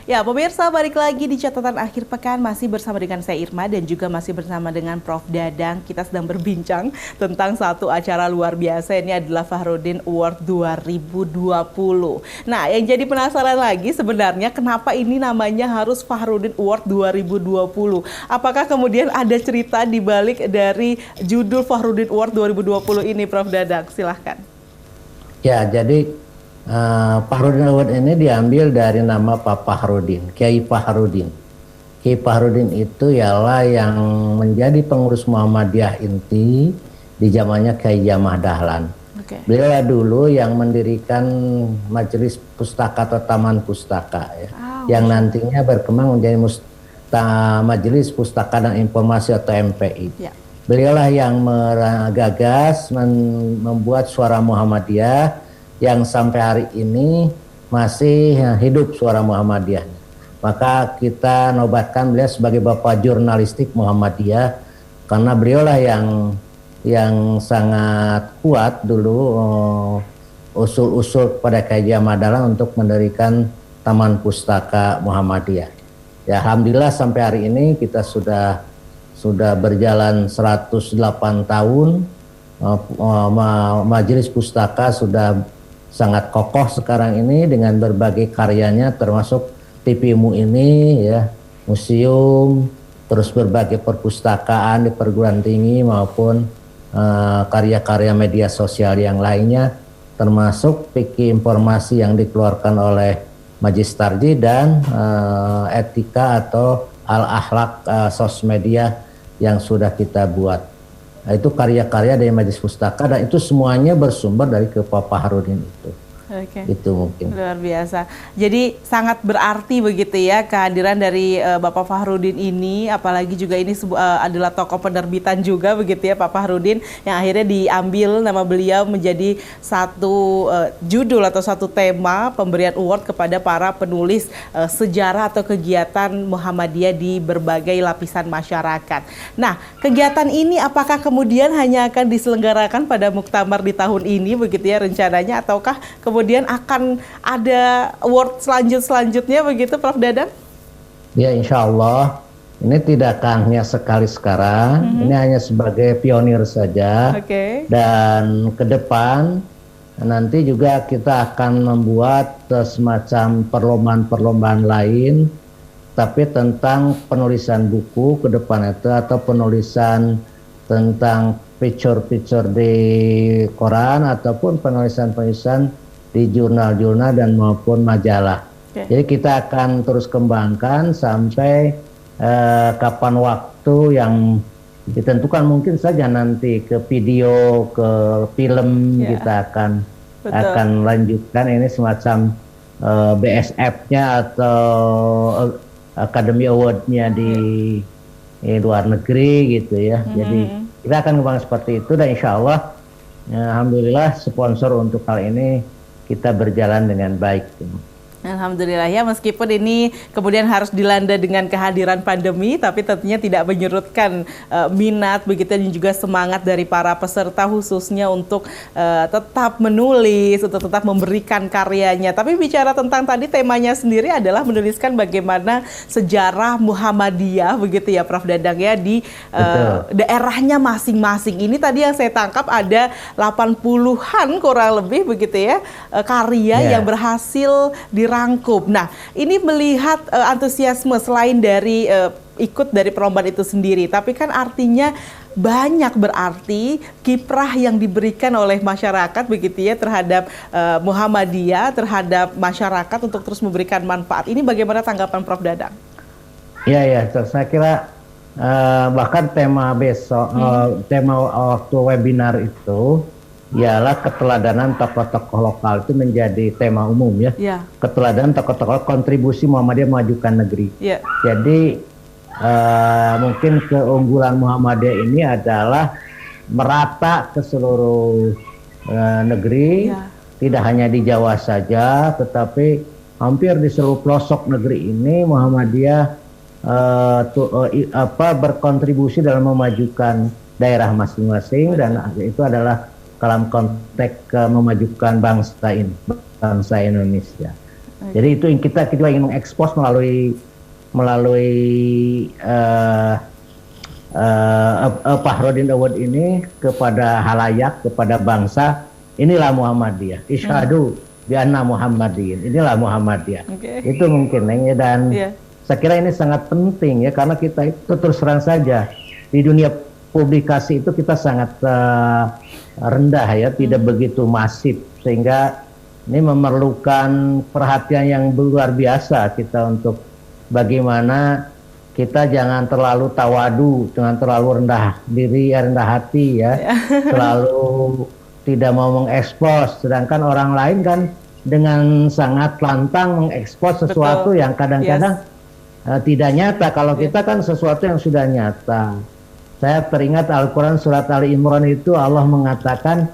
Ya, pemirsa, balik lagi di catatan akhir pekan masih bersama dengan saya Irma dan juga masih bersama dengan Prof. Dadang. Kita sedang berbincang tentang satu acara luar biasa, ini adalah Fahrudin Award 2020. Nah, yang jadi penasaran lagi sebenarnya kenapa ini namanya harus Fahrudin Award 2020? Apakah kemudian ada cerita di balik dari judul Fahrudin Award 2020 ini, Prof. Dadang? Silahkan. Ya, jadi Fahrudin Award ini diambil dari nama Pak Fahrudin, Kiai Fahrudin. Kiai Fahrudin itu ialah yang menjadi pengurus Muhammadiyah inti di zamannya Kiai Jamal Dahlan. Beliau dulu yang mendirikan Majelis Pustaka atau Taman Pustaka, ya, yang nantinya berkembang menjadi Majelis Pustaka dan Informasi atau MPI. Ya. Beliaulah yang menggagas membuat Suara Muhammadiyah yang sampai hari ini masih hidup Suara Muhammadiyah. Maka kita nobatkan beliau sebagai Bapak Jurnalistik Muhammadiyah karena beliaulah yang sangat kuat dulu usul-usul kepada Kiai Jamal Dahlan untuk mendirikan Taman Pustaka Muhammadiyah. Ya, alhamdulillah sampai hari ini kita sudah berjalan 108 tahun. Majelis Pustaka sudah sangat kokoh sekarang ini dengan berbagai karyanya, termasuk TVMU ini, ya, museum, terus berbagai perpustakaan di perguruan tinggi maupun karya-karya media sosial yang lainnya, termasuk fikih informasi yang dikeluarkan oleh Majelis Tarjih dan etika atau al-akhlak sosmedia yang sudah kita buat. Nah, itu karya-karya dari Majelis Pustaka dan itu semuanya bersumber dari Pak Fahrudin itu. Oke. Itu mungkin. Luar biasa. Jadi sangat berarti begitu ya kehadiran dari Bapak Fahrudin ini, apalagi juga ini adalah tokoh penerbitan juga begitu ya Pak Fahrudin, yang akhirnya diambil nama beliau menjadi satu judul atau satu tema pemberian award kepada para penulis sejarah atau kegiatan Muhammadiyah di berbagai lapisan masyarakat. Nah, kegiatan ini apakah kemudian hanya akan diselenggarakan pada muktamar di tahun ini begitu ya rencananya, ataukah kemudian akan ada award selanjutnya begitu Prof. Dadang? Ya, insya Allah ini tidak akan hanya sekali sekarang, ini hanya sebagai pionir saja. Dan ke depan nanti juga kita akan membuat semacam perlombaan-perlombaan lain, tapi tentang penulisan buku ke depan itu, atau penulisan tentang picture-picture di koran ataupun penulisan-penulisan di jurnal-jurnal dan maupun majalah. Jadi kita akan terus kembangkan sampai kapan waktu yang ditentukan, mungkin saja nanti ke video, ke film, kita akan lanjutkan ini semacam BSF-nya atau Academy Award-nya di luar negeri gitu ya. Jadi kita akan kembangkan seperti itu dan insya Allah alhamdulillah sponsor untuk hal ini kita berjalan dengan baik. Alhamdulillah ya, meskipun ini kemudian harus dilanda dengan kehadiran pandemi, tapi tentunya tidak menyurutkan minat begitu dan juga semangat dari para peserta khususnya untuk tetap menulis, untuk tetap memberikan karyanya. Tapi bicara tentang tadi temanya sendiri adalah menuliskan bagaimana sejarah Muhammadiyah begitu ya Prof. Dadang ya di daerahnya masing-masing. Ini tadi yang saya tangkap ada 80-an kurang lebih begitu ya karya yang berhasil dirangkum. Nah, ini melihat antusiasme selain dari ikut dari perlombaan itu sendiri, tapi kan artinya banyak berarti kiprah yang diberikan oleh masyarakat begitu ya terhadap Muhammadiyah, terhadap masyarakat untuk terus memberikan manfaat. Ini bagaimana tanggapan Prof. Dadang? Ya, saya kira bahkan tema besok, tema waktu webinar itu ialah keteladanan tokoh-tokoh lokal, itu menjadi tema umum ya. Keteladanan tokoh-tokoh kontribusi Muhammadiyah memajukan negeri. Jadi mungkin keunggulan Muhammadiyah ini adalah merata ke seluruh negeri, tidak hanya di Jawa saja, tetapi hampir di seluruh pelosok negeri ini Muhammadiyah berkontribusi dalam memajukan daerah masing-masing, dan itu adalah dalam konteks memajukan bangsa Indonesia. Jadi itu yang kita ingin mengekspos melalui Fahrudin Award ini kepada halayak, kepada bangsa. Inilah Muhammadiyah. Isyhadu bi anna Muhammadiyin. Inilah Muhammadiyah. Itu mungkin ya, dan saya kira ini sangat penting ya, karena kita itu terus terang saja di dunia publikasi itu kita sangat rendah ya, tidak begitu masif, sehingga ini memerlukan perhatian yang luar biasa kita untuk bagaimana kita jangan terlalu tawadu, jangan terlalu rendah diri, rendah hati ya, selalu tidak mau mengekspos, sedangkan orang lain kan dengan sangat lantang mengekspos sesuatu yang kadang-kadang tidak nyata. Kalau kita kan sesuatu yang sudah nyata. Saya teringat Al-Quran surat Ali Imran itu Allah mengatakan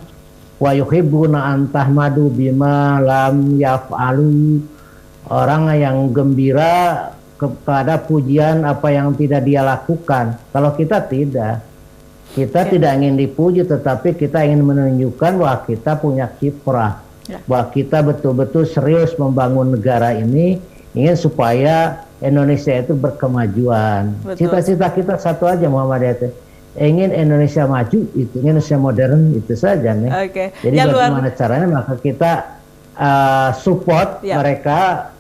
wa yuhibbuna an tahmadu bima lam yaf'alu. Orang yang gembira kepada pujian apa yang tidak dia lakukan. Kalau kita tidak. Kita tidak ingin dipuji, tetapi kita ingin menunjukkan bahwa kita punya kiprah. Bahwa kita betul-betul serius membangun negara ini, ingin supaya Indonesia itu berkemajuan. Cita-cita kita satu aja, Muhammadiyah itu. Ingin Indonesia maju, itu Indonesia modern, itu saja nih. Jadi bagaimana caranya, maka kita support mereka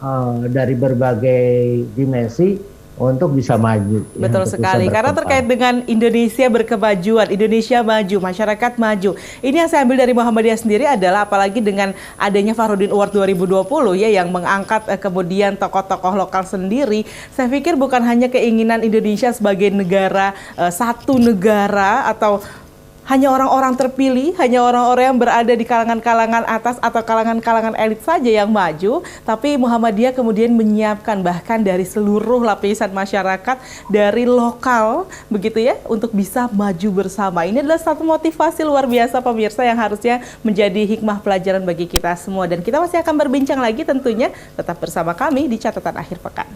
dari berbagai dimensi untuk bisa maju. Betul sekali, karena terkait dengan Indonesia berkemajuan, Indonesia maju, masyarakat maju. Ini yang saya ambil dari Muhammadiyah sendiri adalah apalagi dengan adanya Fahrudin Award 2020 ya, yang mengangkat kemudian tokoh-tokoh lokal sendiri. Saya pikir bukan hanya keinginan Indonesia sebagai negara, satu negara atau hanya orang-orang terpilih, hanya orang-orang yang berada di kalangan-kalangan atas atau kalangan-kalangan elit saja yang maju, tapi Muhammadiyah kemudian menyiapkan bahkan dari seluruh lapisan masyarakat, dari lokal, begitu ya, untuk bisa maju bersama. Ini adalah satu motivasi luar biasa pemirsa yang harusnya menjadi hikmah pelajaran bagi kita semua. Dan kita masih akan berbincang lagi tentunya, tetap bersama kami di Catatan Akhir Pekan.